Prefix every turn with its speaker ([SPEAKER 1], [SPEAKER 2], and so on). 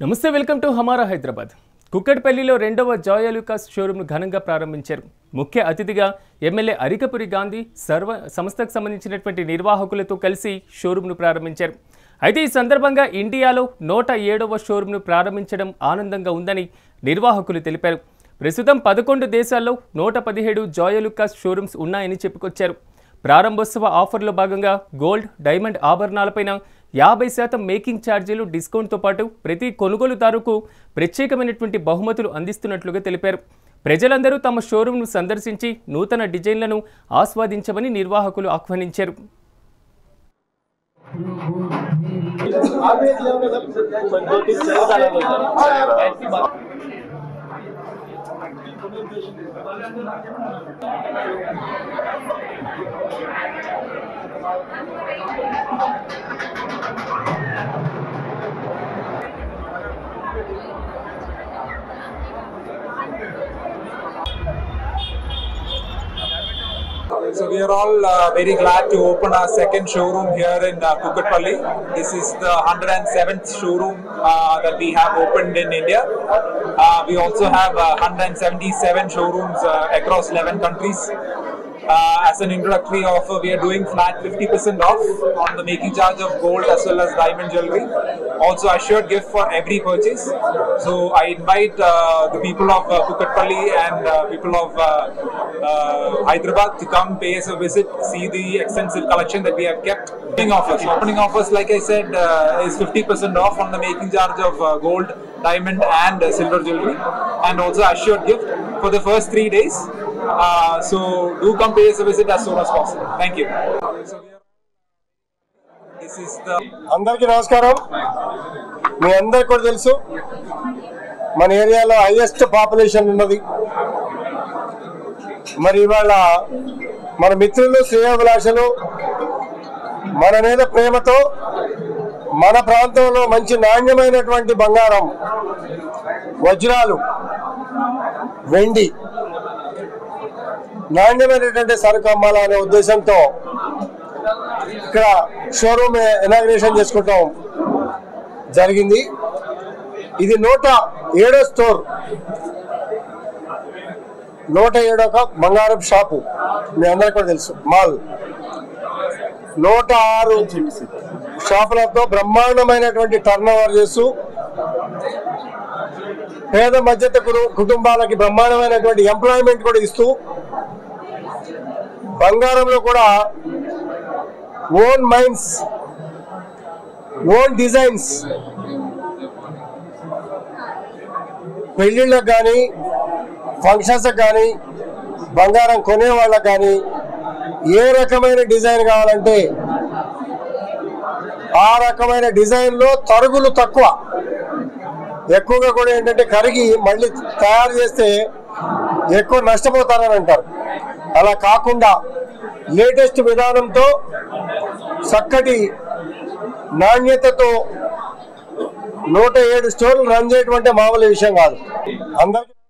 [SPEAKER 1] నమస్తే welcome to హమారా హైదరాబాద్. కుక్కట్పల్లిలో రెండవ Joy Alukkas షోరూమ్ను ఘనంగా ప్రారంభించారు. ముఖ్య అతిథిగా ఎమ్మెల్యే అరికపురి గాంధీ సంస్థకు సంబంధించినటువంటి నిర్వాహకులతో కలిసి షోరూమ్ను ప్రారంభించారు. అయితే ఈ సందర్భంగా ఇండియాలో 107వ షోరూమ్ను ప్రారంభించడం ఆనందంగా ఉందని నిర్వాహకులు తెలిపారు. ప్రస్తుతం 11 దేశాల్లో 117 జాయ్ ఆలుకాస్ షోరూమ్స్ ఉన్నాయని చెప్పుకొచ్చారు. ప్రారంభోత్సవ ఆఫర్లో భాగంగా గోల్డ్, డైమండ్ ఆభరణాలపైన 50% మేకింగ్ ఛార్జీలు డిస్కౌంట్తో పాటు ప్రతి కొనుగోలుదారుకు ప్రత్యేకమైనటువంటి బహుమతులు అందిస్తున్నట్లుగా తెలిపారు. ప్రజలందరూ తమ షోరూమ్ను సందర్శించి నూతన డిజైన్లను ఆస్వాదించమని నిర్వాహకులు ఆహ్వానించారు.
[SPEAKER 2] So we are all very glad to open our second showroom here in Kukatpalli. This is the 107th showroom that we have opened in India. We also have 177 showrooms across 11 countries. As an introductory offer, we are doing flat 50% off on the making charge of gold as well as diamond jewelry. Also assured gift for every purchase. So I invite the people of Kukatpalli and people of Hyderabad to come pay us a visit, see the extensive collection that we have kept. Opening offers, like I said, is 50% off on the making charge of gold, diamond and silver jewelry, and also assured gift for the first 3 days. So do come pay us a visit as soon as possible. Thank you. This is the
[SPEAKER 3] అందరికీ నమస్కారం. మీ అందరికీ కూడా తెలుసు మన ఏరియాలో highest population ఉన్నది. మరి ఇవాళ మన మిత్రులు, శ్రేయోభిలాషులు మన మీద ప్రేమతో మన ప్రాంతంలో మంచి నాణ్యమైనటువంటి బంగారం, వజ్రాలు, వెండి, నాణ్యమైనటువంటి సరుకు అమ్మాలనే ఉద్దేశంతో ఇక్కడ షోరూమ్ ఇనాగ్రేషన్ చేసుకోవటం జరిగింది. ఇది 107వ స్టోర్, 107వ బంగారం షాపు. మీ అందరికీ కూడా తెలుసు. మాల్ 106 షాపులతో బ్రహ్మాండమైనటువంటి టర్న్ ఓవర్ చేస్తూ పేద మధ్యతర కుటుంబాలకి బ్రహ్మాండమైనటువంటి ఎంప్లాయ్మెంట్ కూడా ఇస్తూ బంగారంలో కూడా ఓన్ మైన్స్, ఓన్ డిజైన్స్, పెళ్ళిళ్ళకు కానీ ఫంక్షన్స్కి కానీ బంగారం కొనే వాళ్ళకి కానీ ఏ రకమైన డిజైన్ కావాలంటే ఆ రకమైన డిజైన్లో తరుగులు తక్కువ, ఎక్కువగా కూడా ఏంటంటే కరిగి మళ్ళీ తయారు చేస్తే ఎక్కువ నష్టపోతారని అంటారు. అలా కాకుండా లేటెస్ట్ విధానంతో చక్కటి నాణ్యతతో 107 స్టోర్లు రన్ చేయడం అంటే మామూలు విషయం కాదు. అందరికీ